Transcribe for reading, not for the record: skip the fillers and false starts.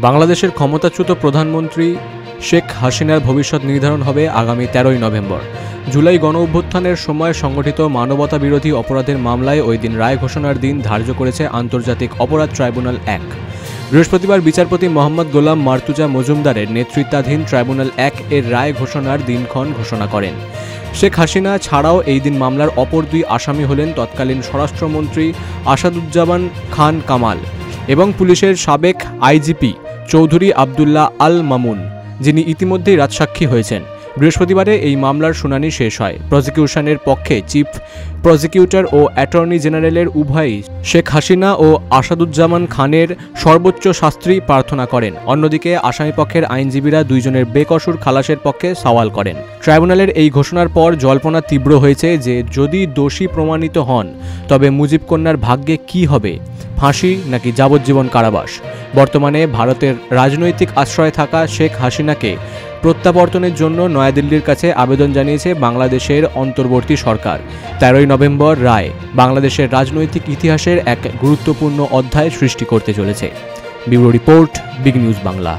বাংলাদেশের ক্ষমতাচ্যুত প্রধানমন্ত্রী শেখ হাসিনার ভবিষ্যৎ নির্ধারণ হবে আগামী 13ই নভেম্বর। জুলাই গণঅভ্যুত্থানের সময় সংগঠিত মানবতাবিরোধী অপরাধের মামলায় ওই দিন রায় ঘোষণার দিন ধার্য করেছে আন্তর্জাতিক অপরাধ ট্রাইব্যুনাল 1। বৃহস্পতিবার বিচারপতি মোহাম্মদ গোলাম মার্তুজা মজুমদারের নেতৃত্বাধীন ট্রাইব্যুনাল 1 এর রায় ঘোষণার দিনক্ষণ ঘোষণা করেন। শেখ হাসিনা ছাড়াও এই দিন মামলার অপর দুই আসামি হলেন তৎকালীন স্বরাষ্ট্রমন্ত্রী আসাদুজ্জামান খান কামাল এবং পুলিশের সাবেক আইজিপি চৌধুরী আবদুল্লাহ আল মামুন, যিনি ইতিমধ্যেই রাজসাক্ষী হয়েছেন। বৃহস্পতিবারে এই মামলার শুনানি শেষ হয়। প্রসিকিউশনের পক্ষে চিফ প্রসিকিউটর ও অ্যাটর্নি জেনারেলের উভয়ই শেখ হাসিনা ও আসাদুজ্জামান খানের সর্বোচ্চ শাস্তি প্রার্থনা করেন। অন্যদিকে আসামিপক্ষের আইনজীবীরা দুইজনের বেকসুর খালাসের পক্ষে সওয়াল করেন। ট্রাইব্যুনালের এই ঘোষণার পর জল্পনা তীব্র হয়েছে যে যদি দোষী প্রমাণিত হন তবে মুজিব কন্যার ভাগ্যে কী হবে, ফাঁসি নাকি যাবজ্জীবন কারাবাস। বর্তমানে ভারতের রাজনৈতিক আশ্রয়ে থাকা শেখ হাসিনাকে প্রত্যাবর্তনের জন্য নয়াদিল্লির কাছে আবেদন জানিয়েছে বাংলাদেশের অন্তর্বর্তী সরকার। 13ই নভেম্বর রায় বাংলাদেশের রাজনৈতিক ইতিহাসের এক গুরুত্বপূর্ণ অধ্যায় সৃষ্টি করতে চলেছে। Bureau report, big news Bangla.